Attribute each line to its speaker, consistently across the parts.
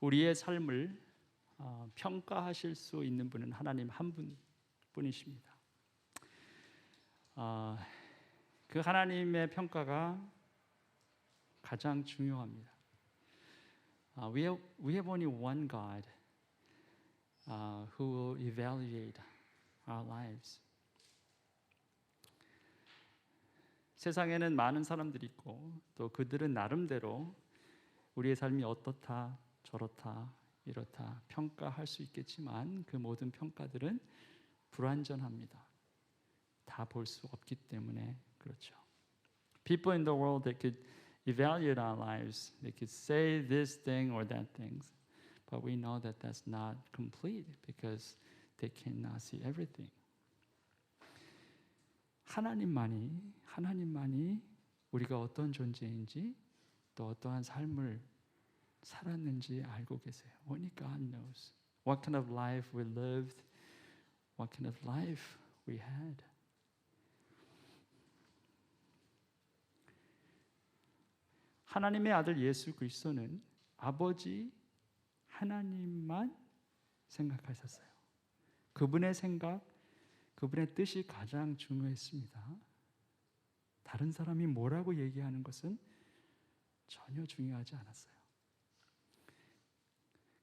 Speaker 1: 우리의 삶을 평가하실 수 있는 분은 하나님 한 분뿐이십니다. 그 하나님의 평가가 가장 중요합니다. We have only one God who will evaluate our lives. 세상에는 많은 사람들이 있고 또 그들은 나름대로 우리의 삶이 어떻다 저렇다 이렇다 평가할 수 있겠지만 그 모든 평가들은 불완전합니다. 다 볼 수 없기 때문에 그렇죠. People in the world that could evaluate our lives, they could say this thing or that things, but we know that that's not complete because they cannot see everything. 하나님만이 우리가 어떤 존재인지 또 어떠한 삶을 살았는지 알고 계세요. Only God knows what kind of life we lived, what kind of life we had. 하나님의 아들 예수 그리스도는 아버지 하나님만 생각하셨어요. 그분의 생각, 그분의 뜻이 가장 중요했습니다. 다른 사람이 뭐라고 얘기하는 것은 전혀 중요하지 않았어요.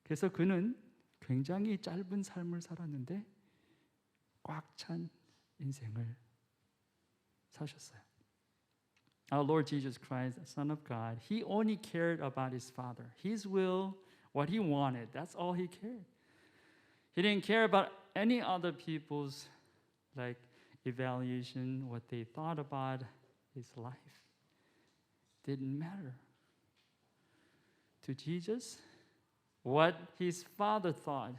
Speaker 1: 그래서 그는 굉장히 짧은 삶을 살았는데 꽉 찬 인생을 사셨어요. Our Lord Jesus Christ, Son of God, He only cared about His Father. His will, what He wanted, that's all He cared. He didn't care about any other people's like evaluation, what they thought about His life. Didn't matter. To Jesus, what His Father thought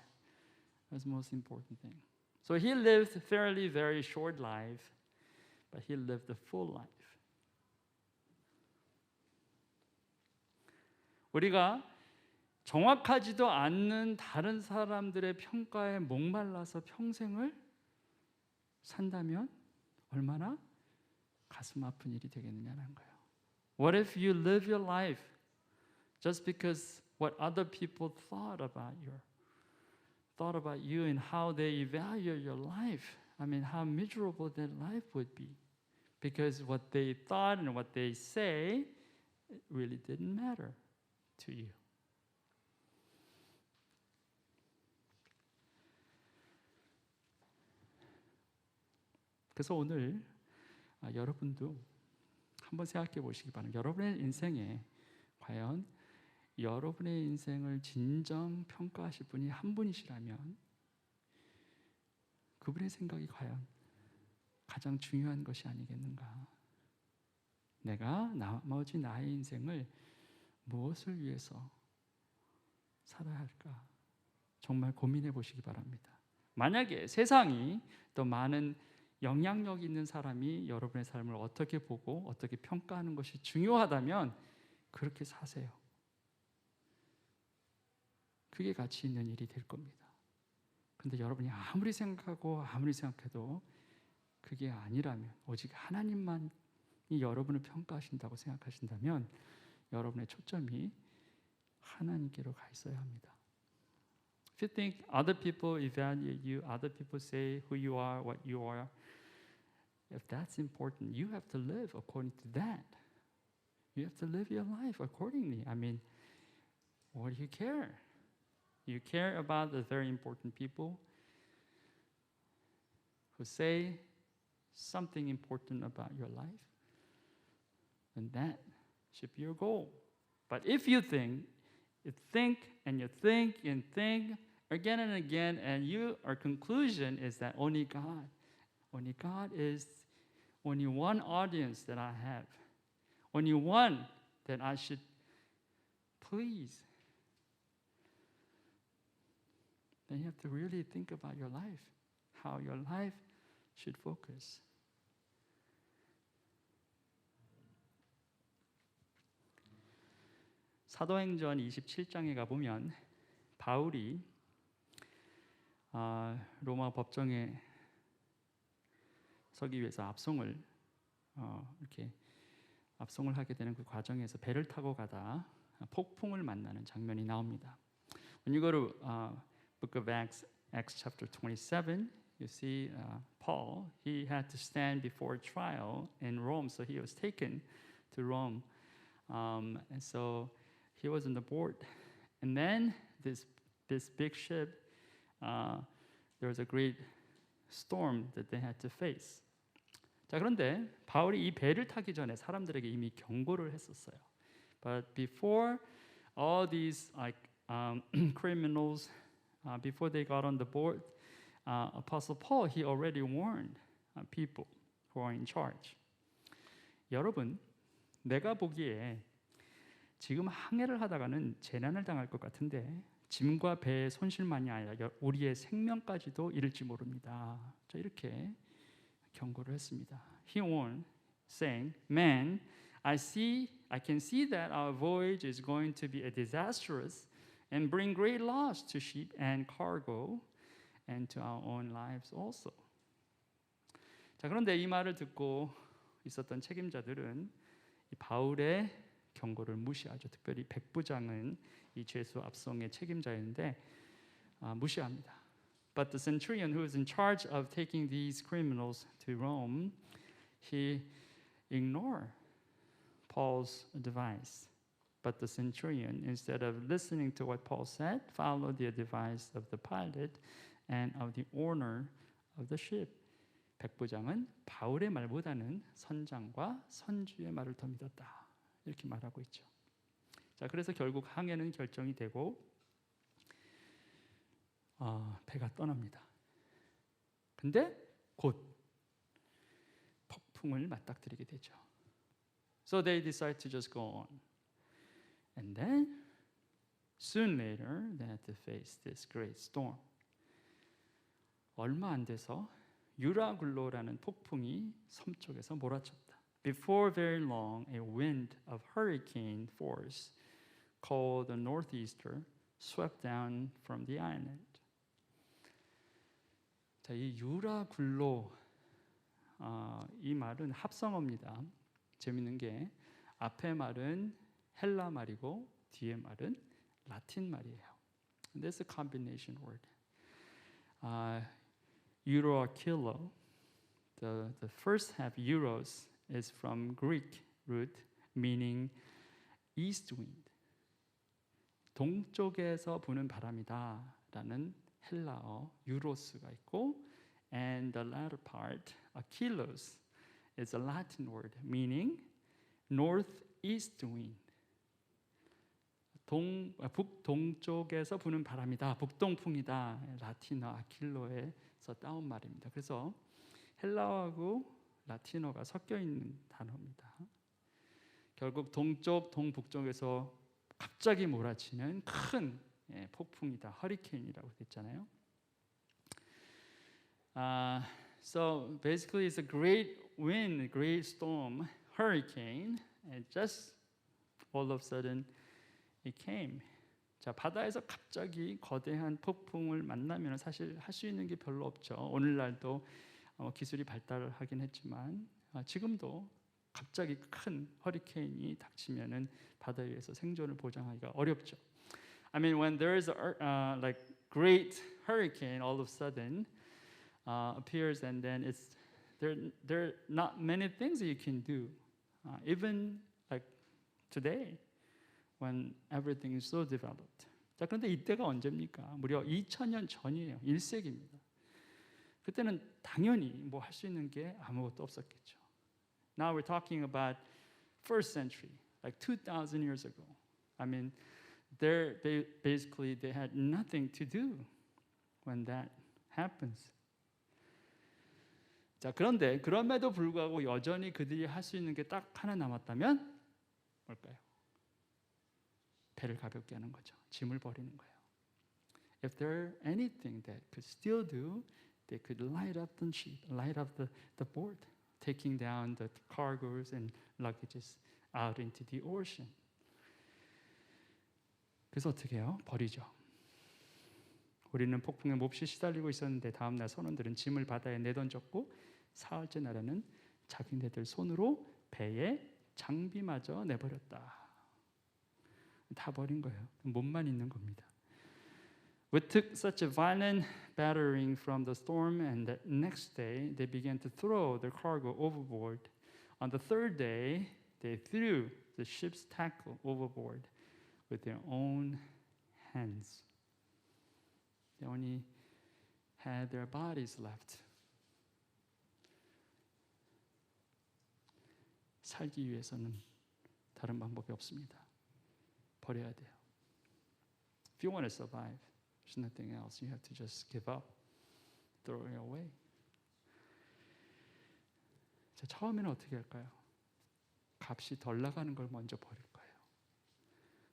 Speaker 1: was the most important thing. So He lived a fairly very short life, but He lived a full life. 우리가 정확하지도 않는 다른 사람들의 평가에 목말라서 평생을 산다면 얼마나 가슴 아픈 일이 되겠느냐는 거예요. What if you live your life just because what other people thought about you and how they evaluate your life? I mean, how miserable that life would be. Because what they thought and what they say it really didn't matter to you. 그래서 오늘 여러분도 한번 생각해 보시기 바랍니다. 여러분의 인생에 과연 여러분의 인생을 진정 평가하실 분이 한 분이시라면 그분의 생각이 과연 가장 중요한 것이 아니겠는가? 내가 나머지 나의 인생을 무엇을 위해서 살아야 할까? 정말 고민해 보시기 바랍니다. 만약에 세상이 또 많은 영향력 있는 사람이 여러분의 삶을 어떻게 보고 어떻게 평가하는 것이 중요하다면 그렇게 사세요. 그게 가치 있는 일이 될 겁니다. 그런데 여러분이 아무리 생각해도 그게 아니라면 오직 하나님만이 여러분을 평가하신다고 생각하신다면 여러분의 초점이 하나님께로 가 있어야 합니다. If you think other people evaluate you, other people say who you are, what you are, if that's important, you have to live according to that. You have to live your life accordingly. I mean, what do you care? You care about the very important people who say something important about your life, and that should be your goal. But if you think and you think again and again, and our conclusion is that only God is only one audience that I have, only one that I should please, then you have to really think about your life, how your life should focus. 사도행전 27장에 가보면 바울이 로마 법정에 서기 위해서 압송을 하게 되는 그 과정에서 배를 타고 가다 폭풍을 만나는 장면이 나옵니다. When you go to Book of Acts, Acts chapter 27, you see Paul. He had to stand before trial in Rome, so he was taken to Rome, and so he was on the board. And then this big ship, there was a great storm that they had to face. 자, 그런데 바울이 이 배를 타기 전에 사람들에게 이미 경고를 했었어요. But before all these criminals, before they got on the board, Apostle Paul, he already warned people who are in charge. 여러분, 내가 보기에 지금 항해를 하다가는 재난을 당할 것 같은데 짐과 배의 손실만이 아니라 우리의 생명까지도 잃을지 모릅니다. 자, 이렇게 경고를 했습니다. He warned, saying, "Man, I can see that our voyage is going to be disastrous and bring great loss to ship and cargo and to our own lives also." 자, 그런데 이 말을 듣고 있었던 책임자들은 이 바울의 경고를 무시하죠. 특별히 백부장은 이 죄수 압송의 책임자였는데 무시합니다. But the centurion who was in charge of taking these criminals to Rome, he ignored Paul's advice. But the centurion, instead of listening to what Paul said, followed the advice of the pilot and of the owner of the ship. 백부장은 바울의 말보다는 선장과 선주의 말을 더 믿었다. 이렇게 말하고 있죠. 자, 그래서 결국 항해는 결정이 되고 배가 떠납니다. 근데 곧 폭풍을 맞닥뜨리게 되죠. So they decide to just go on. And then soon later they had to face this great storm. 얼마 안 돼서 유라굴로라는 폭풍이 섬 쪽에서 몰아쳤다. Before very long, a wind of hurricane force called the northeaster swept down from the island. 자, 이 유라굴로 이 말은 합성어입니다. 재밌는 게 앞에 말은 헬라 말이고 뒤에 말은 라틴 말이에요. This is a combination word. Euroakilo, the first half euros is from Greek root meaning east wind. 동쪽에서 부는 바람이다라는 헬라어 유로스가 있고, and the latter part, akilos, is a Latin word meaning northeast wind. 북동쪽에서 부는 바람이다, 북동풍이다. 라틴어 아킬로에서 따온 말입니다. 그래서 헬라어하고 라틴어가 섞여 있는 단어입니다. 결국 동쪽, 동북쪽에서 갑자기 몰아치는 큰 폭풍이다, 허리케인이라고 됐잖아요. So basically, it's a great wind, a great storm, hurricane, and just all of a sudden it came. 자, 바다에서 갑자기 거대한 폭풍을 만나면 사실 할 수 있는 게 별로 없죠. 오늘날도 기술이 발달하긴 했지만 지금도 갑자기 큰 허리케인이 닥치면은 바다 위에서 생존을 보장하기가 어렵죠. I mean, when there is a like great hurricane, all of a sudden appears, and then there are not many things that you can do. Even like today, when everything is so developed. 자, 그런데 이때가 언제입니까? 무려 2000년 전이에요. 1세기입니다. 그때는 당연히 뭐 할 수 있는 게 아무것도 없었겠죠. Now we're talking about first century, like 2,000 years ago. I mean, they had nothing to do when that happens. 자, 그런데 그럼에도 불구하고 여전히 그들이 할 수 있는 게 딱 하나 남았다면 뭘까요? 배를 가볍게 하는 거죠. 짐을 버리는 거예요. If there anything that could still do, they could light up the ship, light up the board, taking down the cargoes and luggages out into the ocean. 그래서 어떻게 해요? 버리죠. 우리는 폭풍에 몹시 시달리고 있었는데 다음 날 선원들은 짐을 바다에 내던졌고 사흘째 날에는 자기네들 손으로 배에 장비마저 내버렸다. 다 버린 거예요. 몸만 있는 겁니다. We took such a violent battering from the storm, and the next day they began to throw their cargo overboard. On the third day, they threw the ship's tackle overboard with their own hands. They only had their bodies left. 살기 위해서는 다른 방법이 없습니다. 버려야 돼요. If you want to survive, there's nothing else. You have to just give up, throw it away. 자, 처음에는 어떻게 할까요? 값이 덜 나가는 걸 먼저 버릴 거예요.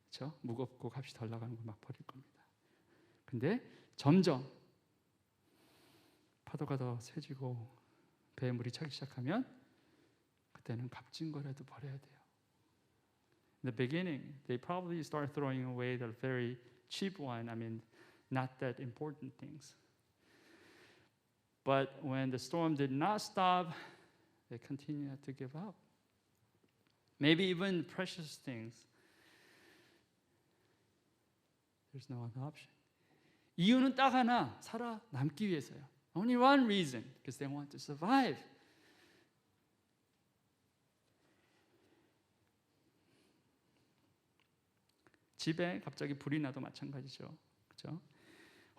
Speaker 1: 그렇죠? 무겁고 값이 덜 나가는 걸 막 버릴 겁니다. 근데 점점 파도가 더 세지고 배에 물이 차기 시작하면 그때는 값진 거라도 버려야 돼요. In the beginning, they probably start throwing away the very cheap one. I mean, not that important things. But when the storm did not stop, they continued to give up. Maybe even precious things. There's no other option. 이유는 딱 하나, 살아남기 위해서요. Only one reason, because they want to survive. 집에 갑자기 불이 나도 마찬가지죠. 그렇죠?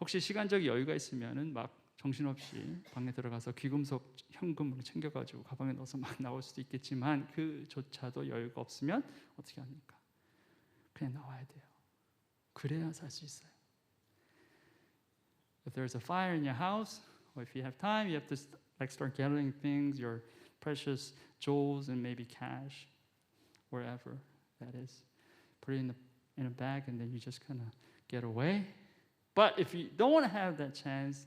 Speaker 1: 혹시 시간적 여유가 있으면은 막 정신없이 방에 들어가서 귀금속 현금으로 챙겨가지고 가방에 넣어서 막 나올 수도 있겠지만 그조차도 여유가 없으면 어떻게 합니까? 그냥 나와야 돼요. 그래야 살 수 있어요. If there's a fire in your house, or if you have time, you have to start gathering things, your precious jewels and maybe cash, wherever that is. Put it in a bag and then you just kind of get away. But if you don't want to have that chance,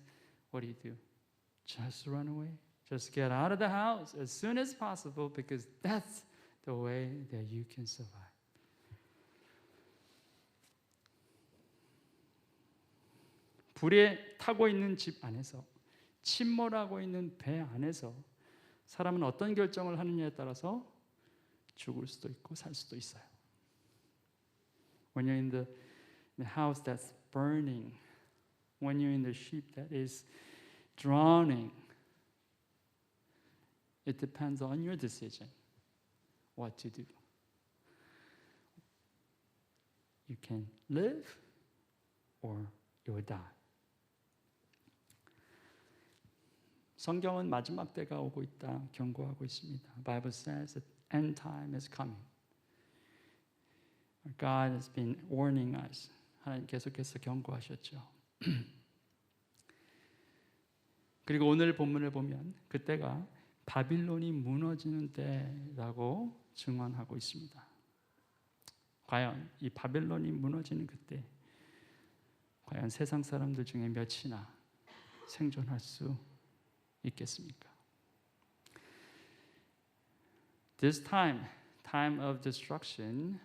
Speaker 1: what do? Just run away. Just get out of the house as soon as possible because that's the way that you can survive. 불에 타고 있는 집 안에서, 침몰하고 있는 배 안에서 사람은 어떤 결정을 하느냐에 따라서 죽을 수도 있고 살 수도 있어요. When you're in the house that's burning, when you're in the ship that is drowning, it depends on your decision what to do. You can live or you will die. 성경은 마지막 때가 오고 있다 경고하고 있습니다. The Bible says that end time is coming. God has been warning us. 하나님 계속해서 경고하셨죠. 그리고 오늘 본문을 보면 그때가 바빌론이 무너지는 때라고 증언하고 있습니다. 과연 이 바빌론이 무너지는 그때 과연 세상 사람들 중에 몇이나 생존할 수 있겠습니까? This time of destruction,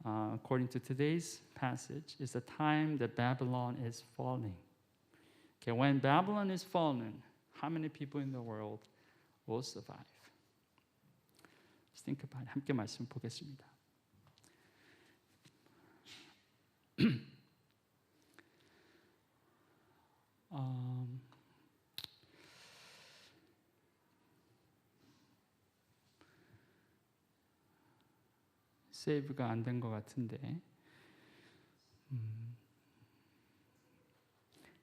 Speaker 1: according to today's passage, is the time that Babylon is falling. Okay, when Babylon is fallen, how many people in the world will survive? Let's think about it. 함께 말씀 보겠습니다. 세이브가 안 된 것 같은데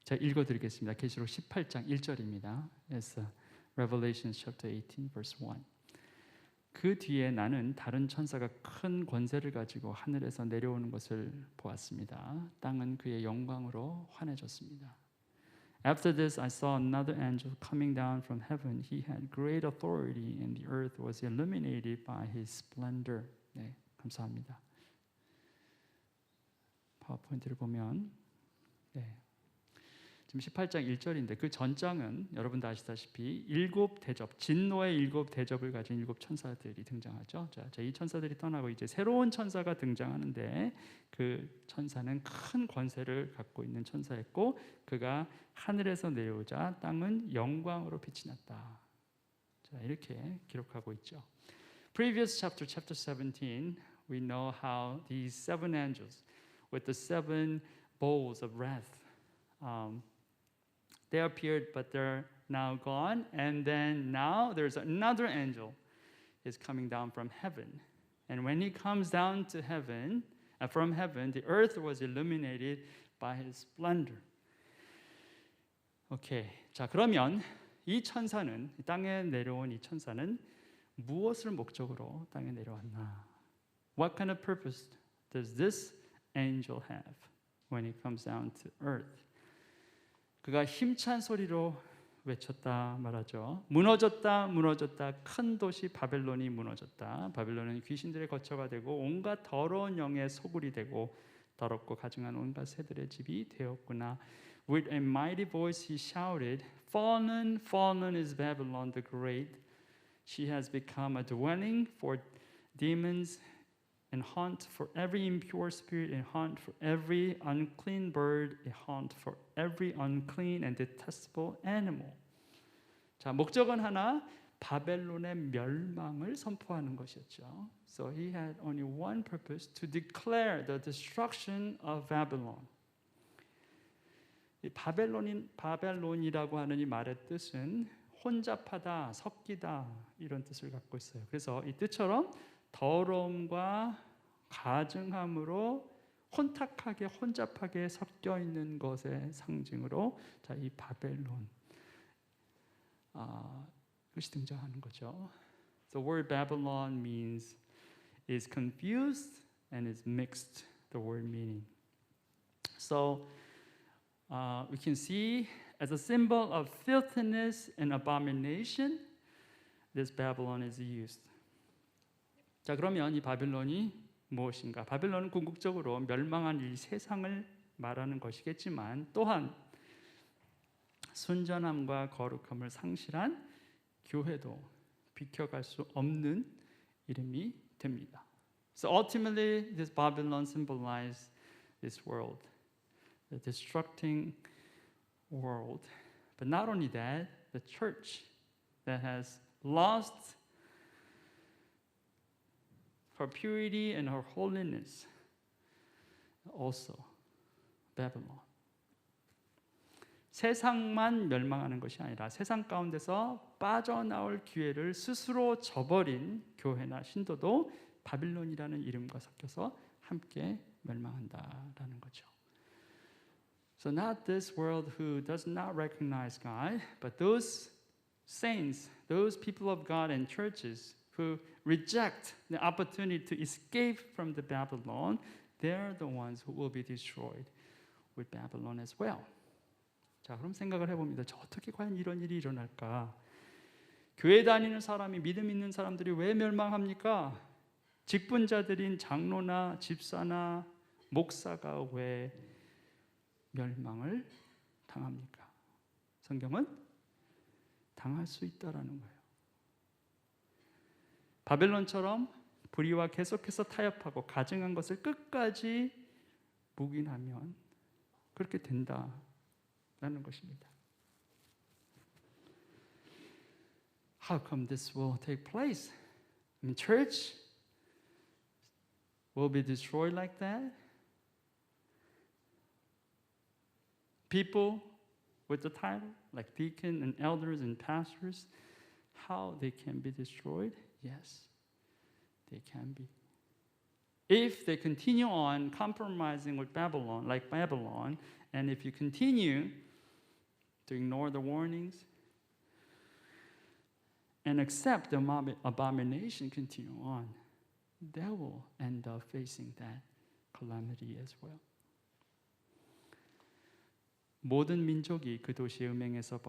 Speaker 1: 제가 읽어드리겠습니다. 계시록 18장 1절입니다. It's Revelation chapter 18 verse 1. 그 뒤에 나는 다른 천사가 큰 권세를 가지고 하늘에서 내려오는 것을 보았습니다. 땅은 그의 영광으로 환해졌습니다. After this I saw another angel coming down from heaven. He had great authority and the earth was illuminated by his splendor. 네, 감사합니다. 파워포인트를 보면 지금 18장 1절인데 그 전장은 여러분도 아시다시피 일곱 대접, 진노의 일곱 대접을 가진 일곱 천사들이 등장하죠. 자, 이 천사들이 떠나고 이제 새로운 천사가 등장하는데 그 천사는 큰 권세를 갖고 있는 천사였고 그가 하늘에서 내려오자 땅은 영광으로 빛이 났다. 자, 이렇게 기록하고 있죠. Previous chapter 17, we know how these seven angels with the seven bowls of wrath. They appeared, but they're now gone. And then now there's another angel is coming down from heaven. And when he comes down to heaven, from heaven, the earth was illuminated by his splendor. 오케이. 자, 그러면 이 천사는, 이 땅에 내려온 이 천사는 무엇을 목적으로 땅에 내려왔나? What kind of purpose does this angel have when he comes down to earth? 그가 힘찬 소리로 외쳤다 말하죠. 무너졌다, 무너졌다. 큰 도시 바벨론이 무너졌다. 바벨론은 귀신들의 거처가 되고 온갖 더러운 영의 소굴이 되고 더럽고 가증한 온갖 새들의 집이 되었구나. With a mighty voice he shouted, Fallen, fallen is Babylon the Great. She has become a dwelling for demons and haunt for every impure spirit, and haunt for every unclean bird, a haunt for every unclean and detestable animal. 자, 목적은 하나, 바벨론의 멸망을 선포하는 것이었죠. So he had only one purpose, to declare the destruction of Babylon. 이 바벨론이라고 하는 이 말의 뜻은 혼잡하다, 섞이다 이런 뜻을 갖고 있어요. 그래서 이 뜻처럼 더러움과 가증함으로 혼탁하게 혼잡하게 섞여 있는 것의 상징으로 자, 이 바벨론 것이 등장하는 거죠. The word Babylon means is confused and is mixed. The word meaning. So we can see as a symbol of filthiness and abomination, this Babylon is used. 자, 그러면 이 바빌론이 무엇인가? 바빌론은 궁극적으로 멸망한 이 세상을 말하는 것이겠지만 또한 순전함과 거룩함을 상실한 교회도 비켜갈 수 없는 이름이 됩니다. So ultimately, this Babylon symbolizes this world, the destructing world. But not only that, the church that has lost her purity and her holiness, also Babylon. 세상만 멸망하는 것이 아니라 세상 가운데서 빠져나올 기회를 스스로 저버린 교회나 신도도 바빌론이라는 이름과 섞여서 함께 멸망한다라는 거죠. So not this world who does not recognize God, but those saints, those people of God and churches who reject the opportunity to escape from the Babylon, they're the ones who will be destroyed with Babylon as well. 자, 그럼 생각을 해봅니다. 저 어떻게 과연 이런 일이 일어날까? 교회 다니는 사람이, 믿음 있는 사람들이 왜 멸망합니까? 직분자들인 장로나 집사나 목사가 왜 멸망을 당합니까? 성경은 당할 수 있다라는 거예요. 바벨론처럼 불의와 계속해서 타협하고 가증한 것을 끝까지 묵인하면 그렇게 된다라는 것입니다. How come this will take place? I mean, church will be destroyed like that? People with the title, like deacon and elders and pastors, how they can be destroyed? Yes, they can be. If they continue on compromising with Babylon, like Babylon, and if you continue to ignore the warnings and accept the abomination continue on, they will end up facing that calamity as well. 모든 민족이 그 도시의 음행에서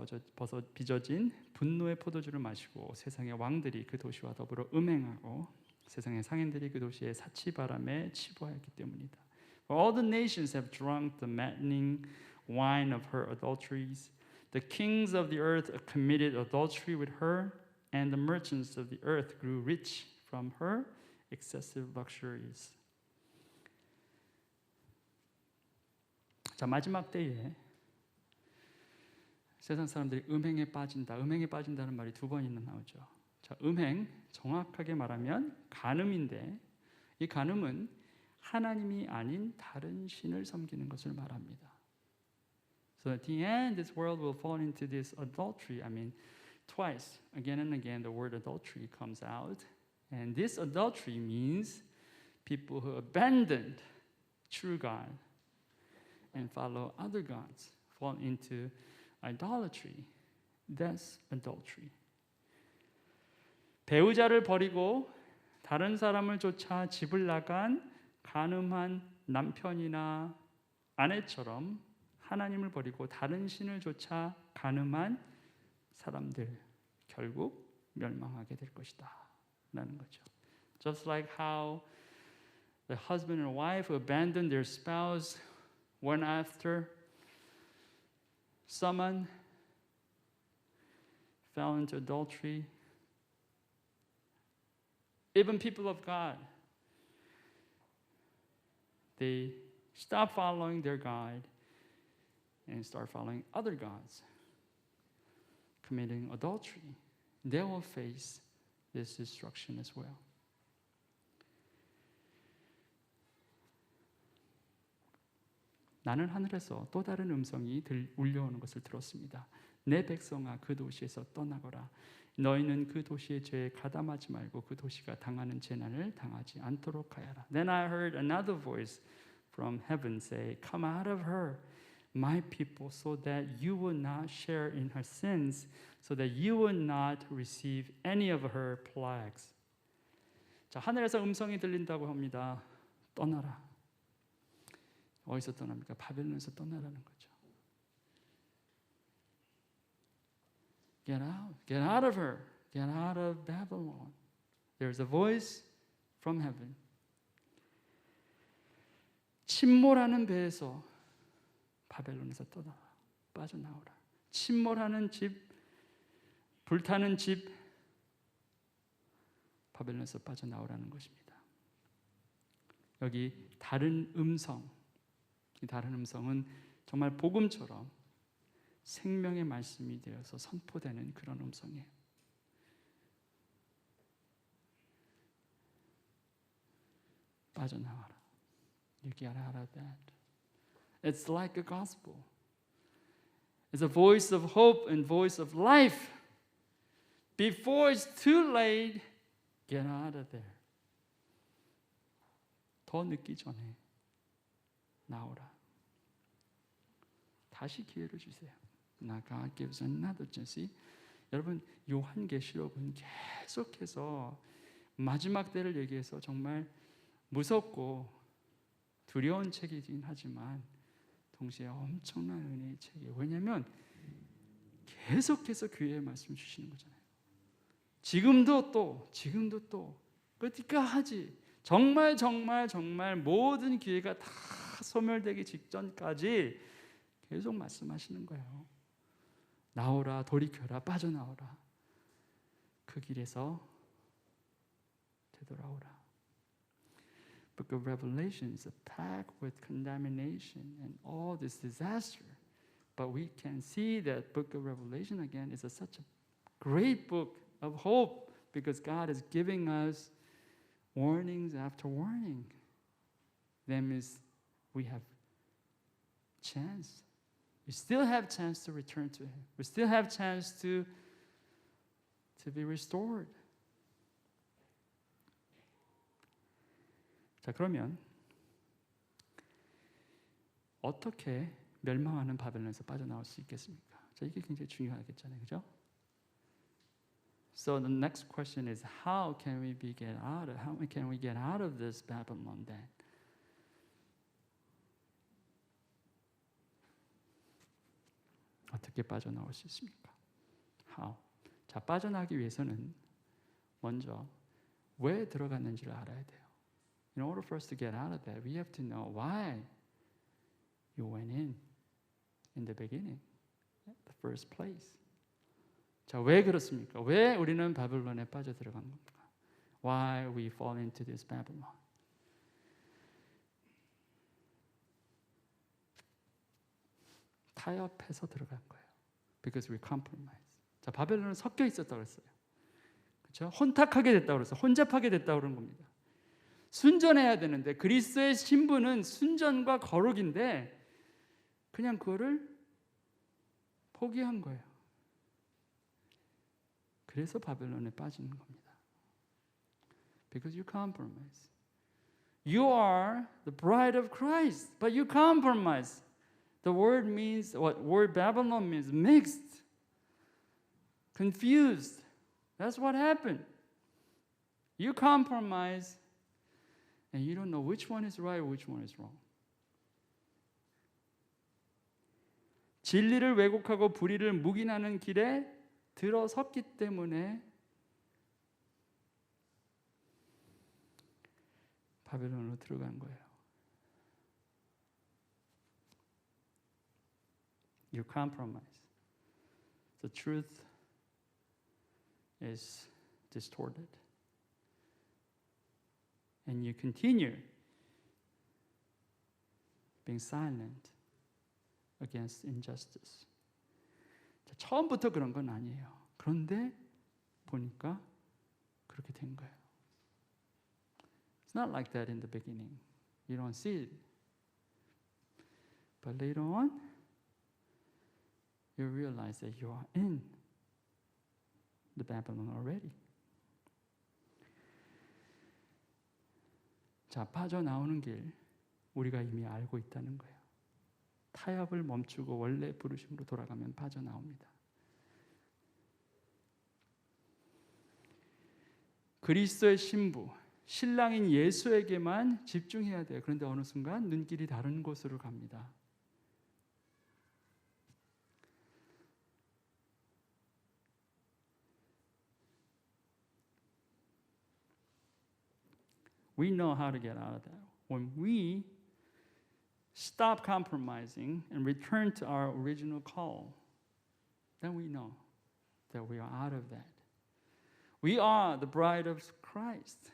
Speaker 1: 빚어진 분노의 포도주를 마시고 세상의 왕들이 그 도시와 더불어 음행하고 세상의 상인들이 그 도시의 사치바람에 치부하였기 때문이다. For all the nations have drunk the maddening wine of her adulteries. The kings of the earth committed adultery with her, and the merchants of the earth grew rich from her excessive luxuries. 자, 마지막 때에 세상 사람들이 음행에 빠진다. 음행에 빠진다는 말이 두 번이나 나오죠. 자, 음행 정확하게 말하면 간음인데 이 간음은 하나님이 아닌 다른 신을 섬기는 것을 말합니다. So at the end, this world will fall into this adultery. I mean, twice, again and again, the word adultery comes out. And this adultery means people who abandoned true God and follow other gods fall into idolatry. That's adultery. 배우자를 버리고 다른 사람을 쫓아 집을 나간 간음한 남편이나 아내처럼 하나님을 버리고 다른 신을 쫓아 간음한 사람들 결국 멸망하게 될 것이다 라는 거죠. Just like how the husband and wife abandoned their spouse one after someone fell into adultery. Even people of God, they stop following their God and start following other gods, committing adultery. They will face this destruction as well. 나는 하늘에서 또 다른 음성이 울려오는 것을 들었습니다. 내 백성아 그 도시에서 떠나거라. 너희는 그 도시의 죄에 가담하지 말고 그 도시가 당하는 재난을 당하지 않도록 하여라. Then I heard another voice from heaven say, Come out of her, my people, so that you will not share in her sins, so that you will not receive any of her plagues. 자, 하늘에서 음성이 들린다고 합니다. 떠나라. 어디서 떠납니까? 바벨론에서 떠나라는 거죠. Get out of her, get out of Babylon. There's a voice from heaven. 침몰하는 배에서 바벨론에서 떠나라, 빠져나오라. 침몰하는 집, 불타는 집, 바벨론에서 빠져나오라는 것입니다. 여기 다른 음성, 이 다른 음성은 정말 복음처럼 생명의 말씀이 되어서 선포되는 그런 음성이에요. 빠져나와라. You get out of that. It's like a gospel. It's a voice of hope and voice of life. Before it's too late, get out of there. 더 늦기 전에 나오라. 다시 기회를 주세요. Now God gives another chance. 여러분, 요한계시록은 계속해서 마지막 때를 얘기해서 정말 무섭고 두려운 책이긴 하지만 동시에 엄청난 은혜의 책이에요. 왜냐하면 계속해서 교회의 말씀 주시는 거잖아요. 지금도 또 끝까지 정말 모든 기회가 다 소멸되기 직전까지 계속 말씀하시는 거예요. 나오라, 돌이켜라, 빠져나오라. 그 길에서 되돌아오라. Book of Revelation is packed with condemnation and all this disaster. But we can see that Book of Revelation again is such a great book of hope because God is giving us warnings after warning. That means we have chance. We still have chance to return to Him. We still have chance to be restored. 자, 그러면 어떻게 멸망하는 바벨론에서 빠져나올 수 있겠습니까? 자, 이게 굉장히 중요하겠잖아요, 그죠? So the next question is, how can we get out of this Babylon then? 어떻게 빠져나올 수 있습니까? How? 자, 빠져나가기 위해서는 먼저 왜 들어갔는지를 알아야 돼요. In order for us to get out of that, we have to know why you went in the beginning, the first place. 자, 왜 그렇습니까? 왜 우리는 바벨론에 빠져 들어간 겁니까? Why we fall into this Babylon? 타협해서 들어간 거예요. Because we compromise. 자, 바벨론은 섞여 있었다고 했어요. 그렇죠? 혼탁하게 됐다고 그랬어요. 혼잡하게 됐다고 그런 겁니다. 순전해야 되는데 그리스도의 신부는 순전과 거룩인데 그냥 그거를 포기한 거예요. 그래서 바벨론에 빠지는 겁니다. Because you compromise. You are the bride of Christ, but you compromise. The word means, what word Babylon means? Mixed, confused. That's what happened. You compromise, and you don't know which one is right, which one is wrong. 진리를 왜곡하고 불의를 묵인하는 길에 들어섰기 때문에 바벨론으로 들어간 거예요. You compromise. The truth is distorted. And you continue being silent against injustice. 처음부터 그런 건 아니에요. 그런데 보니까 그렇게 된 거예요. It's not like that in the beginning. You don't see it. But later on, you realize that you are in the Babylon already. 자, 빠져나오는 길 우리가 이미 알고 있다는 거예요. 타협을 멈추고 원래 부르심으로 돌아가면 빠져나옵니다. 그리스도의 신부, 신랑인 예수에게만 집중해야 돼요. 그런데 어느 순간 눈길이 다른 곳으로 갑니다. We know how to get out of that. When we stop compromising and return to our original call, then we know that we are out of that. We are the bride of Christ.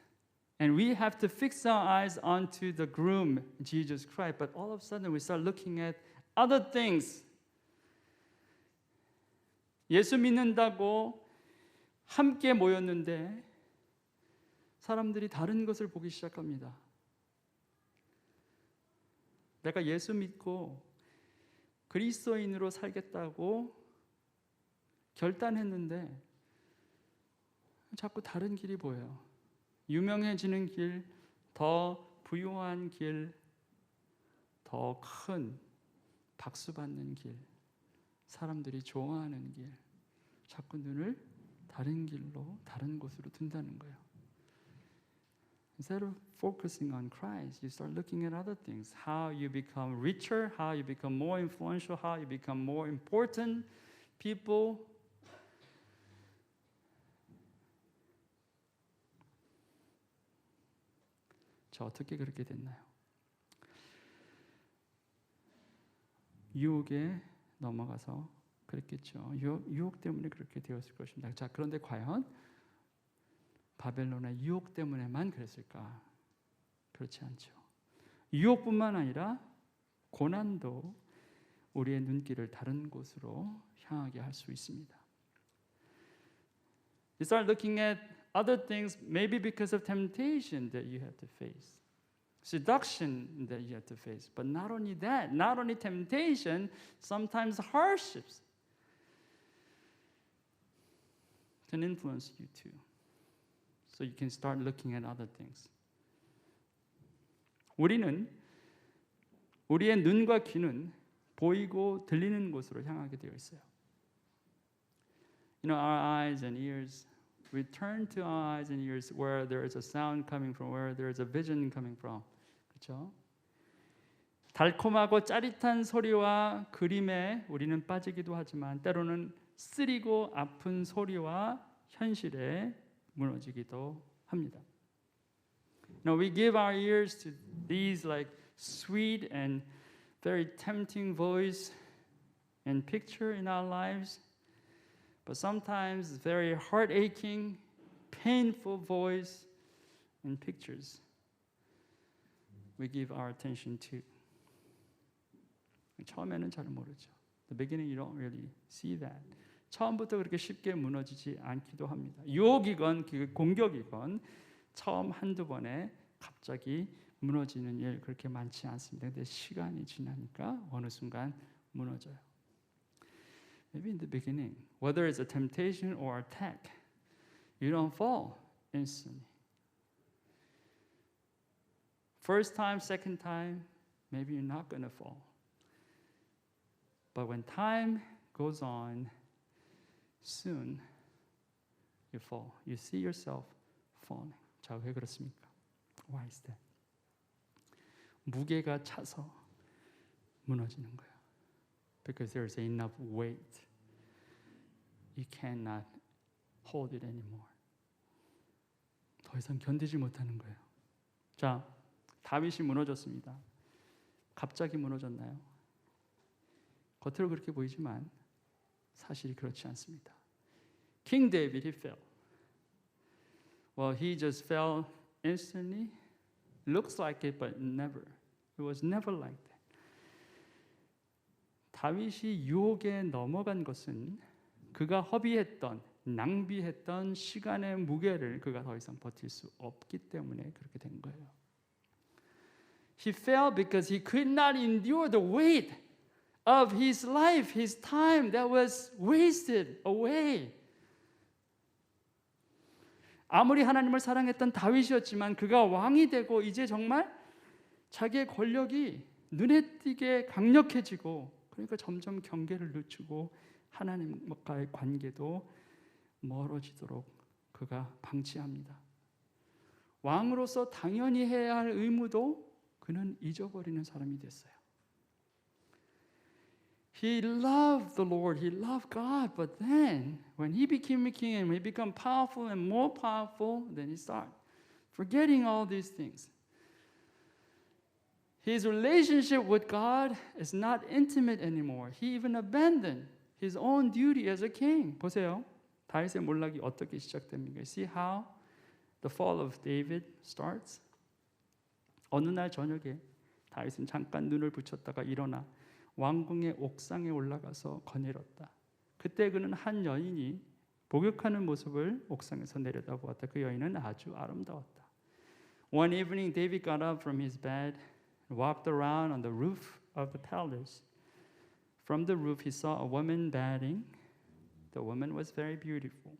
Speaker 1: And we have to fix our eyes onto the groom, Jesus Christ. But all of a sudden we start looking at other things. 예수 믿는다고 함께 모였는데 사람들이 다른 것을 보기 시작합니다. 내가 예수 믿고 그리스도인으로 살겠다고 결단했는데 자꾸 다른 길이 보여요. 유명해지는 길, 더 부유한 길, 더 큰 박수 받는 길, 사람들이 좋아하는 길, 자꾸 눈을 다른 길로, 다른 곳으로 둔다는 거예요. Instead of focusing on Christ, you start looking at other things. How you become richer, how you become more influential, how you become more important people. 저 어떻게 그렇게 됐나요? 유혹에 넘어가서 그랬겠죠. 유혹 때문에 그렇게 되었을 것입니다. 자, 그런데 과연 바벨론의 유혹 때문에만 그랬을까? 그렇지 않죠. 유혹뿐만 아니라 고난도 우리의 눈길을 다른 곳으로 향하게 할 수 있습니다. You start looking at other things, maybe because of temptation that you have to face, seduction that you have to face. But not only that, not only temptation, sometimes hardships can influence you too. So you can start looking at other things. 우리는 우리의 눈과 귀는 보이고 들리는 곳으로 향하게 되어 있어요. You know, our eyes and ears, we turn to our eyes and ears where there is a sound coming from, where there is a vision coming from. 그렇죠? 달콤하고 짜릿한 소리와 그림에 우리는 빠지기도 하지만 때로는 쓰리고 아픈 소리와 현실에 무너지기도 합니다. Now we give our ears to these like sweet and very tempting voice and picture in our lives, but sometimes very heart-aching, painful voice and pictures we give our attention to. 처음에는 잘 모르죠. The beginning you don't really see that. 처음부터 그렇게 쉽게 무너지지 않기도 합니다. 유혹이건 공격이건 처음 한두 번에 갑자기 무너지는 일 그렇게 많지 않습니다. 근데 시간이 지나니까 어느 순간 무너져요. Maybe in the beginning, whether it's a temptation or attack, you don't fall instantly. First time, second time, maybe you're not going to fall. But when time goes on, soon you fall. You see yourself falling. 자, 왜 그렇습니까? Why is that? 무게가 차서 무너지는 거예요. Because there's enough weight. You cannot hold it anymore. 더 이상 견디지 못하는 거예요. 자, 다윗이 무너졌습니다. 갑자기 무너졌나요? 겉으로 그렇게 보이지만 사실이 그렇지 않습니다. King David, he fell. Well, he just fell instantly. Looks like it, but never. It was never like that. 다윗이 유혹에 넘어간 것은 그가 허비했던, 낭비했던 시간의 무게를 그가 더 이상 버틸 수 없기 때문에 그렇게 된 거예요. He fell because he could not endure the weight of his life, his time that was wasted away. 아무리 하나님을 사랑했던 다윗이었지만 그가 왕이 되고 이제 정말 자기의 권력이 눈에 띄게 강력해지고 그러니까 점점 경계를 늦추고 하나님과의 관계도 멀어지도록 그가 방치합니다. 왕으로서 당연히 해야 할 의무도 그는 잊어버리는 사람이 됐어요. He loved the Lord, he loved God, but then when he became a king and he became powerful and more powerful, then he started forgetting all these things. His relationship with God is not intimate anymore. He even abandoned his own duty as a king. 보세요. 다윗의 몰락이 어떻게 시작됩니까? See how the fall of David starts? 어느 날 저녁에 다윗은 잠깐 눈을 붙였다가 일어나 왕궁의 옥상에 올라가서 거닐었다. 그때 그는 한 여인이 목욕하는 모습을 옥상에서 내려다보았다. 그 여인은 아주 아름다웠다. One evening, David got up from his bed and walked around on the roof of the palace. From the roof, he saw a woman bathing. The woman was very beautiful.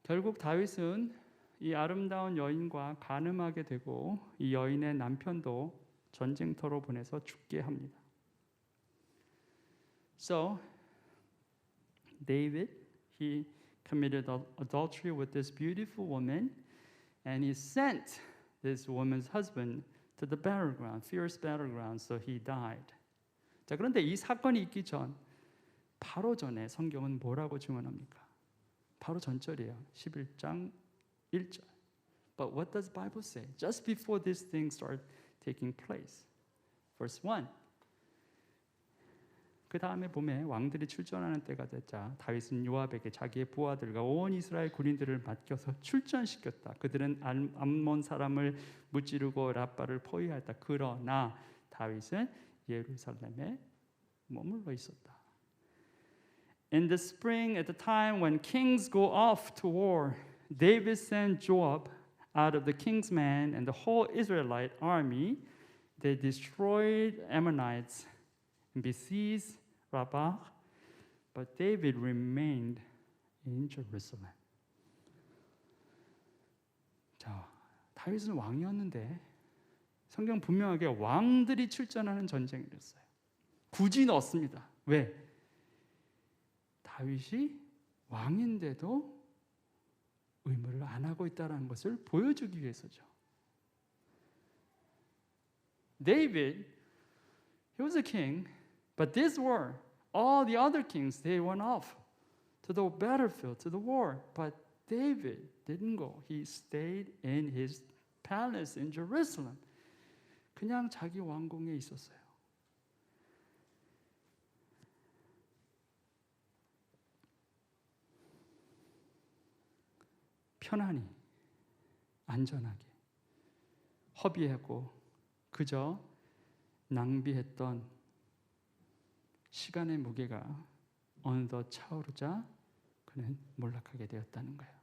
Speaker 1: 결국 다윗은 이 아름다운 여인과 간음하게 되고 이 여인의 남편도 전쟁터로 보내서 죽게 합니다. So, David, he committed adultery with this beautiful woman, and he sent this woman's husband to the battleground, fierce battleground, so he died. 자, 그런데 이 사건이 있기 전, 바로 전에 성경은 뭐라고 증언합니까? 바로 전절이에요. 11장 1절. But what does the Bible say? Just before this thing started taking place. Verse 1. 그 다음에 보면 왕들이 출전하는 때가 됐자 다윗은 요압에게 자기의 부하들과 온 이스라엘 군인들을 맡겨서 출전시켰다. 그들은 암몬 사람을 무찌르고 라빠를 포위하였다. 그러나 다윗은 예루살렘에 머물러 있었다. In the spring, at the time when kings go off to war, David sent Joab out of the king's men and the whole Israelite army. They destroyed Ammonites and besieged Rabbah, but David remained in Jerusalem. 자, 다윗은 왕이었는데 성경 분명하게 왕들이 출전하는 전쟁이었어요. 굳이 넣었습니다. 왜? 다윗이 왕인데도 의무를 안 하고 있다는 것을 보여주기 위해서죠. David, he was a king, but this war, all the other kings, they went off to the battlefield, to the war. But David didn't go. He stayed in his palace in Jerusalem. 그냥 자기 왕궁에 있었어요. 편안히, 안전하게, 허비하고 그저 낭비했던 시간의 무게가 어느덧 차오르자 그는 몰락하게 되었다는 거예요.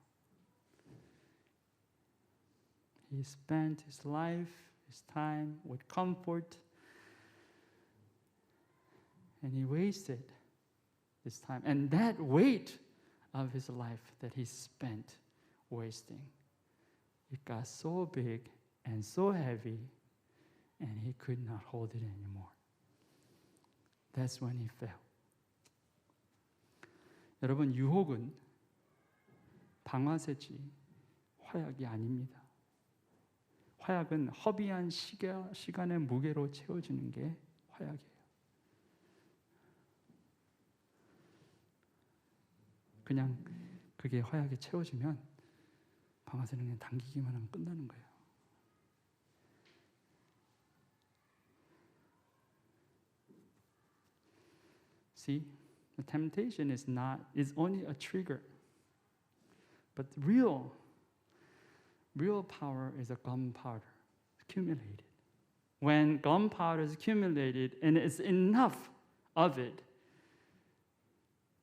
Speaker 1: He spent his life, his time with comfort, and he wasted his time. And that weight of his life that he spent wasting, it got so big and so heavy, and he could not hold it anymore. That's when he fell. 여러분, 유혹은 방아쇠지 화약이 아닙니다. 화약은 허비한 시간의 무게로 채워지는 게 화약이에요. 그냥 그게 화약에 채워지면 방아쇠는 그냥 당기기만 하면 끝나는 거예요. See, the temptation is only a trigger. But real power is a gunpowder accumulated. When gunpowder is accumulated and it's enough of it,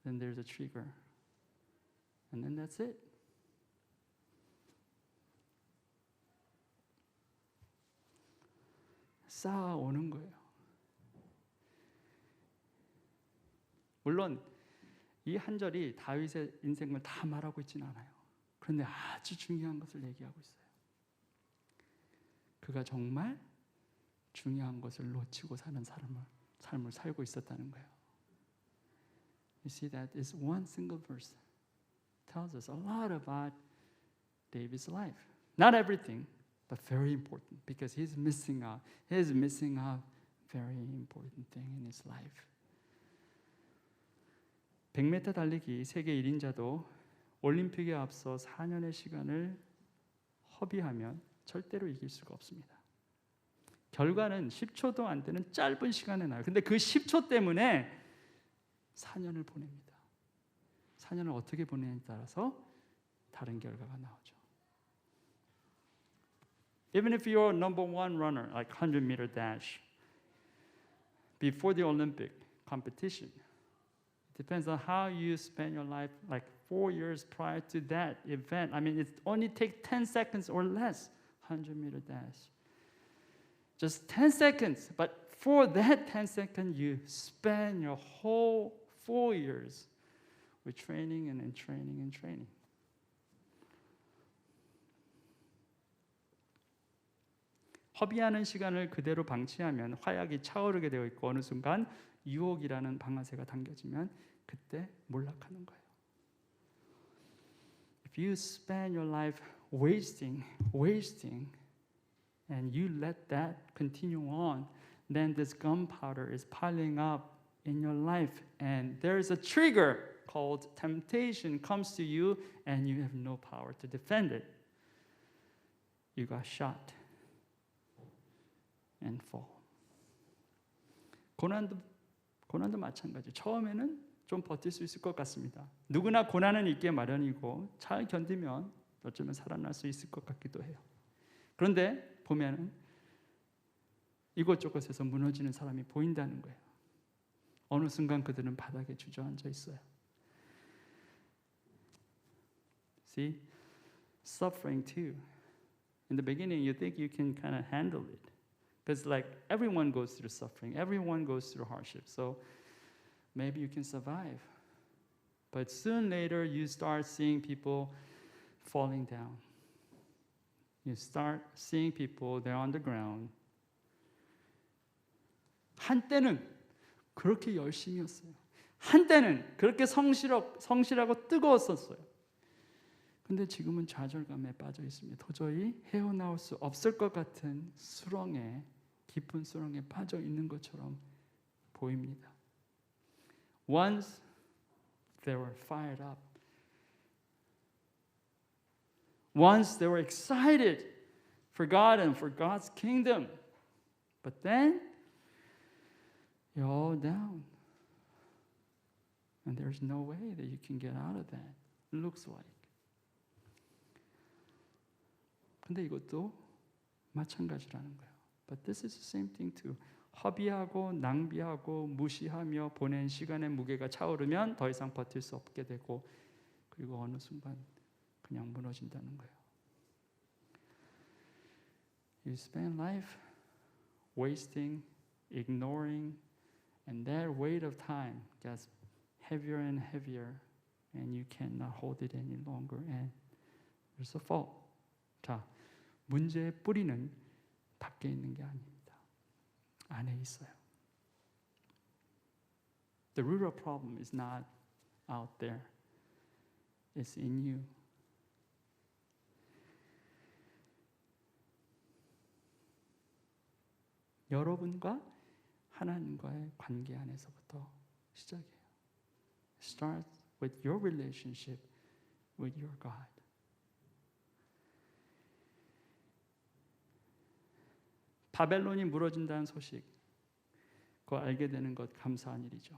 Speaker 1: then there's a trigger. And then that's it. 쌓아오는 거예요. 물론 이 한 절이 다윗의 인생을 다 말하고 있지는 않아요. 그런데 아주 중요한 것을 얘기하고 있어요. 그가 정말 중요한 것을 놓치고 사는 삶을 살고 있었다는 거예요. You see that is one single verse tells us a lot about David's life. Not everything, but very important because he's missing out. He's missing out very important thing in his life. 100m 달리기 세계 1인자도 올림픽에 앞서 4년의 시간을 허비하면 절대로 이길 수가 없습니다. 결과는 10초도 안 되는 짧은 시간에 나요. 근데 그 10초 때문에 4년을 보냅니다. 4년을 어떻게 보내냐에 따라서 다른 결과가 나오죠. Even if you're number one runner, like 100-meter dash, before the Olympic competition, it depends on how you spend your life, like 4 years prior to that event. I mean, it only takes 10 seconds or less, 100-meter dash. Just 10 seconds, but for that 10 seconds, you spend your whole 4 years with training and training and training. 허비하는 시간을 그대로 방치하면 화약이 차오르게 되어 있고 어느 순간 유혹이라는 방아쇠가 당겨지면 그때 몰락하는 거예요. If you spend your life wasting, and you let that continue on, then this gunpowder is piling up in your life, and there is a trigger called temptation comes to you, and you have no power to defend it. You got shot and fall. 고난도 마찬가지. 처음에는 좀 버틸 수 있을 것 같습니다. 누구나 고난은 있게 마련이고 잘 견디면 어쩌면 살아날 수 있을 것 같기도 해요. 그런데 보면은 이곳저곳에서 무너지는 사람이 보인다는 거예요. 어느 순간 그들은 바닥에 주저앉아 있어요. See, suffering too. In the beginning, you think you can kind of handle it. Because like everyone goes through suffering, everyone goes through hardship. So maybe you can survive. But soon later, you start seeing people falling down. You start seeing people, they're on the ground. 한때는 그렇게 열심히였어요. 한때는 그렇게 성실하고 뜨거웠었어요. 근데 지금은 좌절감에 빠져 있습니다. 도저히 헤어나올 수 없을 것 같은 수렁에, 깊은 수렁에 빠져 있는 것처럼 보입니다. Once they were fired up. Once they were excited for God and for God's kingdom. But then you're all down. And there's no way that you can get out of that. It looks like. 근데 이것도 마찬가지라는 거예요. But this is the same thing too. 허비하고 낭비하고 무시하며 보낸 시간의 무게가 차오르면 더 이상 버틸 수 없게 되고 그리고 어느 순간 그냥 무너진다는 거예요. You spend life wasting, ignoring, and that weight of time gets heavier and heavier, and you cannot hold it any longer, and there's a fall. 자, 문제의 뿌리는 밖에 있는 게 아닙니다. 안에 있어요. The root of problem is not out there. It's in you. 여러분과 하나님과의 관계 안에서부터 시작해요. Start with your relationship with your God. 바벨론이 무너진다는 소식, 그거 알게 되는 것 감사한 일이죠.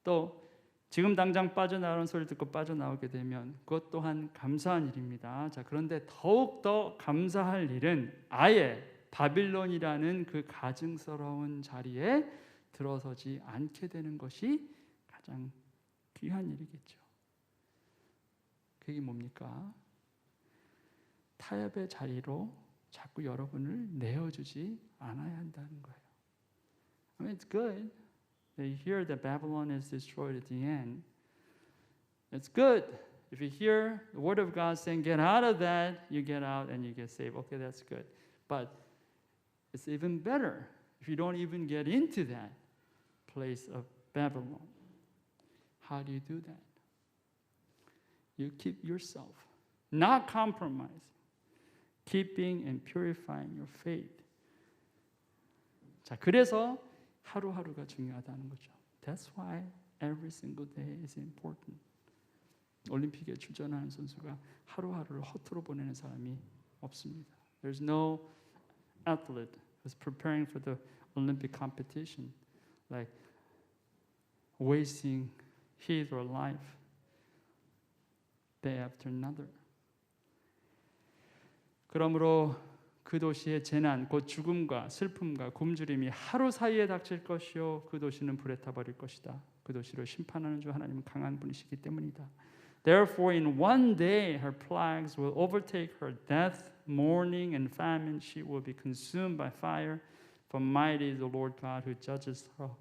Speaker 1: 또 지금 당장 빠져나오는 소리를 듣고 빠져나오게 되면 그것 또한 감사한 일입니다. 자, 그런데 더욱 더 감사할 일은 아예 바빌론이라는 그 가증스러운 자리에 들어서지 않게 되는 것이 가장 귀한 일이겠죠. 그게 뭡니까? 타협의 자리로 자꾸 여러분을 내어주지 않아야 한다는 거예요. I mean, it's good. They hear that Babylon is destroyed at the end. It's good. If you hear the word of God saying, get out of that, you get out and you get saved. Okay, that's good. But it's even better if you don't even get into that place of Babylon. How do you do that? You keep yourself, not compromising, keeping and purifying your faith. 자, 그래서 하루하루가 중요하다는 거죠. That's why every single day is important. 올림픽에 출전하는 선수가 하루하루를 허투루 보내는 사람이 없습니다. There's no athlete who's preparing for the Olympic competition like wasting his or life day after another. 그러므로 그 도시의 재난, 곧 죽음과 슬픔과 굶주림이 하루 사이에 닥칠 것이요 그 도시는 불에 타버릴 것이다. 그 도시를 심판하는 주 하나님은 강한 분이시기 때문이다. Therefore in one day her plagues will overtake her, death, mourning and famine. She will be consumed by fire. For mighty is the Lord God who judges her.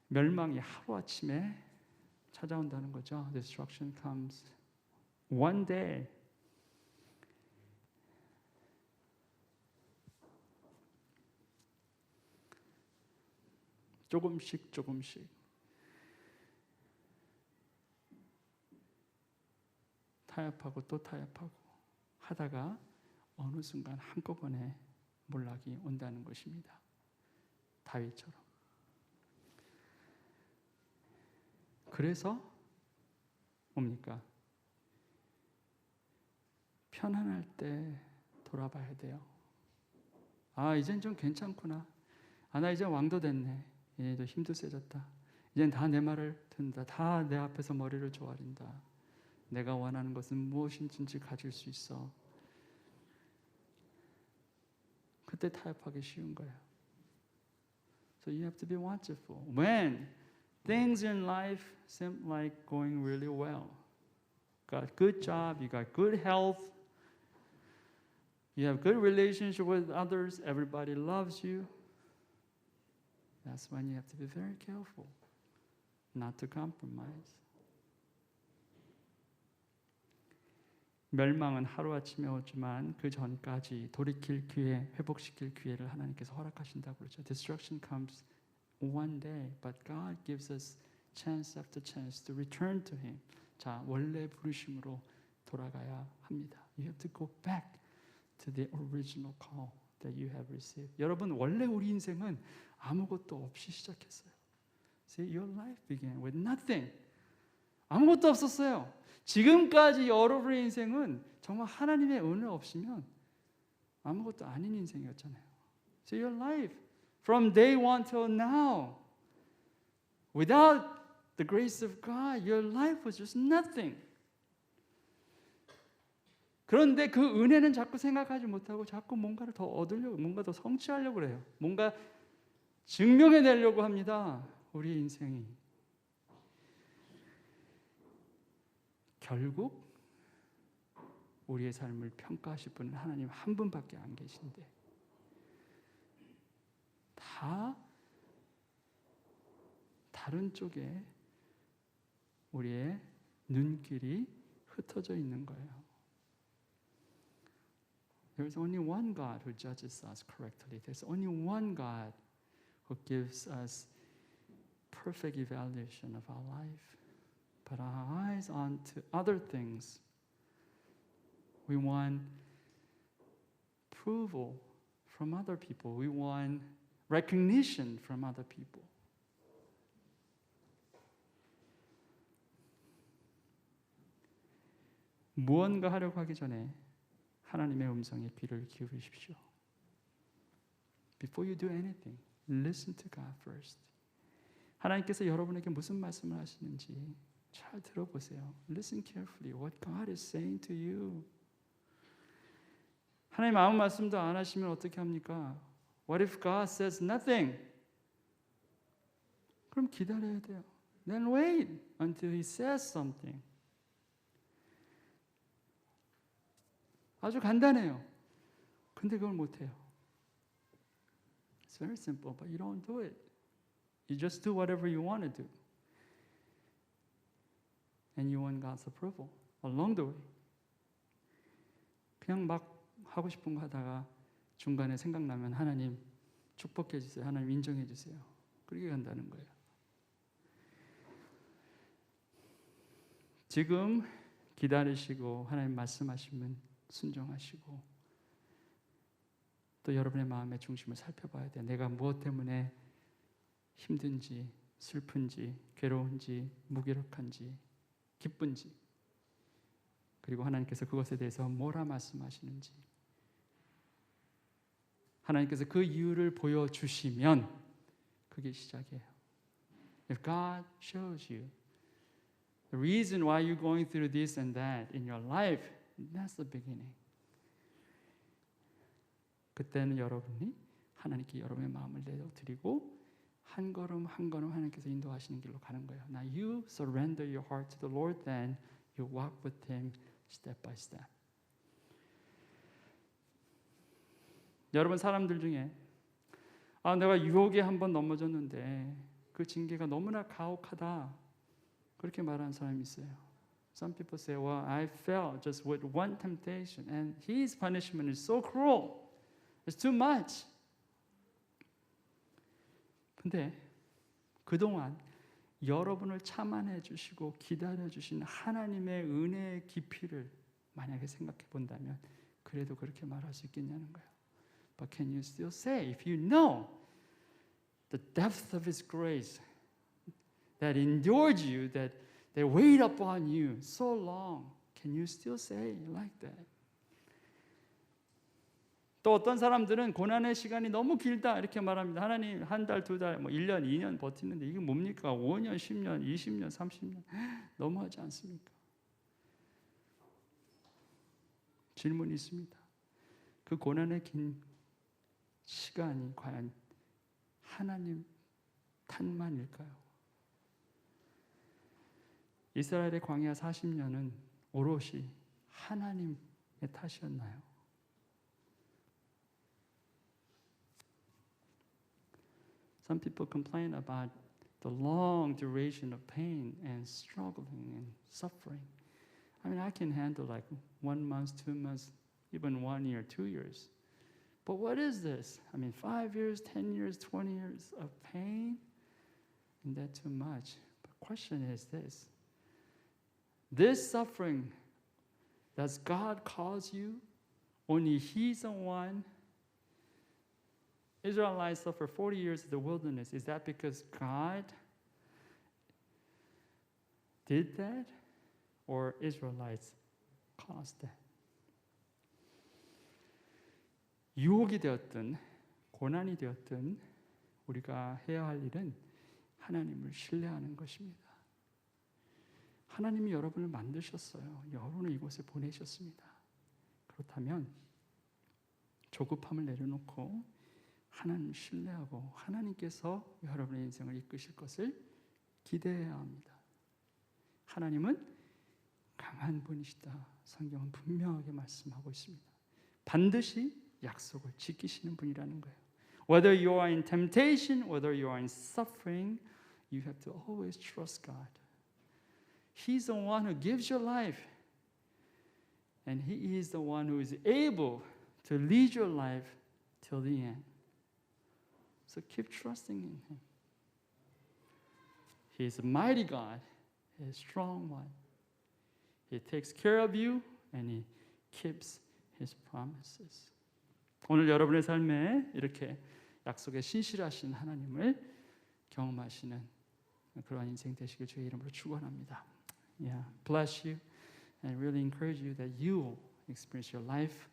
Speaker 1: 멸망이 하루아침에 찾아온다는 거죠. Destruction comes one day. 조금씩 타협하고 또 타협하고 하다가 어느 순간 한꺼번에 몰락이 온다는 것입니다. 다윗처럼. 그래서 뭡니까? 편안할 때 돌아봐야 돼요. 아, 이젠 좀 괜찮구나. 아, 나 이제 왕도 됐네. 얘도 힘도 세졌다. 이젠 다 내 말을 듣는다. 다 내 앞에서 머리를 조아린다. 내가 원하는 것은 무엇인지 가질 수 있어. 그때 타협하기 쉬운 거예요. So you have to be watchful. When things in life seem like going really well. Got good job, you got good health, you have good relationship with others, everybody loves you. That's when you have to be very careful not to compromise. 멸망은 하루아침에 오지만 그 전까지 돌이킬 기회, 회복시킬 기회를 하나님께서 허락하신다고 그러죠. Destruction comes one day, but God gives us chance after chance to return to Him. 자, 원래 부르심으로 돌아가야 합니다. You have to go back to the original call that you have received. 여러분, 원래 우리 인생은 아무것도 없이 시작했어요. See, your life began with nothing. 아무것도 없었어요. 지금까지 여러분의 인생은 정말 하나님의 은혜 없이면 아무것도 아닌 인생이었잖아요. So your life from day one till now, without the grace of God, your life was just nothing. 그런데 그 은혜는 자꾸 생각하지 못하고 자꾸 뭔가를 더 얻으려고, 뭔가 더 성취하려고 그래요. 뭔가 증명해내려고 합니다. 우리 인생이. 결국 우리의 삶을 평가하실 분은 하나님 한 분밖에 안 계신데 다 다른 쪽에 우리의 눈길이 흩어져 있는 거예요. There's only one God who judges us correctly. There's only one God who gives us perfect evaluation of our life. But our eyes on to other things. We want approval from other people. We want recognition from other people. 무언가 하려고 하기 전에 하나님의 음성에 귀를 기울이십시오. Before you do anything, listen to God first. 하나님께서 여러분에게 무슨 말씀을 하시는지 잘 들어보세요. Listen carefully what God is saying to you. 하나님 아무 말씀도 안 하시면 어떻게 합니까? What if God says nothing? 그럼 기다려야 돼요. Then wait until He says something. 아주 간단해요. 근데 그걸 못해요. It's very simple, but you don't do it. You just do whatever you want to do. And you want God's approval along the way. 그냥 막 하고 싶은 거 하다가 중간에 생각나면 하나님 축복해 주세요. 하나님 인정해 주세요. 그렇게 간다는 거예요. 지금 기다리시고 하나님 말씀하시면 순종하시고 또 여러분의 마음의 중심을 살펴봐야 돼요. 내가 무엇 때문에 힘든지 슬픈지 괴로운지 무기력한지 기쁜지 그리고 하나님께서 그것에 대해서 뭐라 말씀하시는지 하나님께서 그 이유를 보여주시면 그게 시작이에요. If God shows you the reason why you're going through this and that in your life, that's the beginning. 그때는 여러분이 하나님께 여러분의 마음을 내어드리고 한 걸음 한 걸음 하나님께서 인도하시는 길로 가는 거예요. Now you surrender your heart to the Lord, then you walk with Him step by step. 여러분 사람들 중에 내가 유혹에 한번 넘어졌는데 그 징계가 너무나 가혹하다 그렇게 말하는 사람이 있어요. Some people say, well, I fell just with one temptation and His punishment is so cruel. It's too much. 근데 그동안 여러분을 참아내 주시고 기다려 주신 하나님의 은혜의 깊이를 만약에 생각해 본다면 그래도 그렇게 말할 수 있겠냐는 거예요. But can you still say, if you know the depth of His grace that endured you, that weighed upon you so long, can you still say like that? 또 어떤 사람들은 고난의 시간이 너무 길다 이렇게 말합니다. 하나님 한 달, 두 달, 1년, 2년 버티는데 이게 뭡니까? 5년, 10년, 20년, 30년 너무하지 않습니까? 질문이 있습니다. 그 고난의 긴 시간이 과연 하나님 탓만일까요? 이스라엘의 광야 40년은 오롯이 하나님의 탓이었나요? Some people complain about the long duration of pain and struggling and suffering. I mean, I can handle like 1 month, 2 months, even 1 year, 2 years. But what is this? I mean, 5 years, 10 years, 20 years of pain? Isn't that too much? But the question is this. This suffering, does God cause you? Only He's the one. Israelites suffer 40 years in the wilderness. Is that because God did that? Or Israelites caused that? 유혹이 되었든 고난이 되었든 우리가 해야 할 일은 하나님을 신뢰하는 것입니다. 하나님이 여러분을 만드셨어요. 여러분을 이곳에 보내셨습니다. 그렇다면 조급함을 내려놓고 하나님을 신뢰하고 하나님께서 여러분의 인생을 이끄실 것을 기대해야 합니다. 하나님은 강한 분이시다. 성경은 분명하게 말씀하고 있습니다. 반드시 약속을 지키시는 분이라는 거예요. Whether you are in temptation, whether you are in suffering, you have to always trust God. He's the one who gives your life. And He is the one who is able to lead your life till the end. So keep trusting in Him. He is a mighty God. He is a strong one. He takes care of you and He keeps His promises. 오늘 여러분의 삶에 이렇게 약속에 신실하신 하나님을 경험하시는 그러한 인생 되시길 주의 이름으로 축원합니다. Yeah, bless you and really encourage you that you will experience your life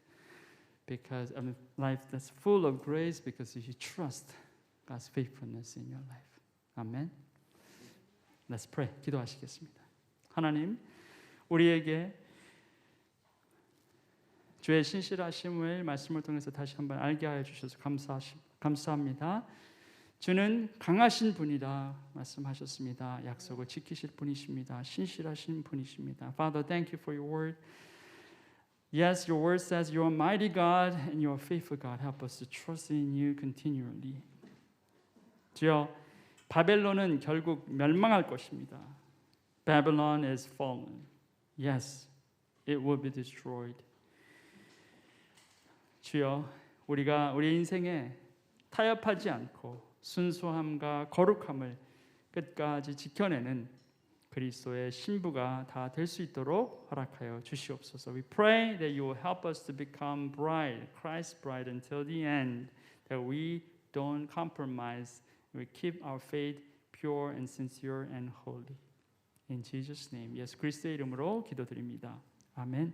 Speaker 1: because of life that's full of grace because you trust God's faithfulness in your life. 아멘. Let's pray. 기도하시겠습니다. 하나님, 우리에게 주의 신실하심을 말씀을 통해서 다시 한번 알게 하여 주셔서 감사합니다. 주는 강하신 분이다 말씀하셨습니다. 약속을 지키실 분이십니다. 신실하신 분이십니다. Father, thank you for your word. Yes, your word says you are mighty God and you are faithful God. Help us to trust in you continually. 주여, 바벨론은 결국 멸망할 것입니다. Babylon is fallen. Yes, it will be destroyed. 주여, 우리가 우리 인생에 타협하지 않고 순수함과 거룩함을 끝까지 지켜내는 그리스도의 신부가 다 될 수 있도록 허락하여 주시옵소서. We pray that you will help us to become bride, Christ's bride until the end, that we don't compromise, we keep our faith pure and sincere and holy. In Jesus' name, 예수 그리스도의 이름으로 기도드립니다. 아멘.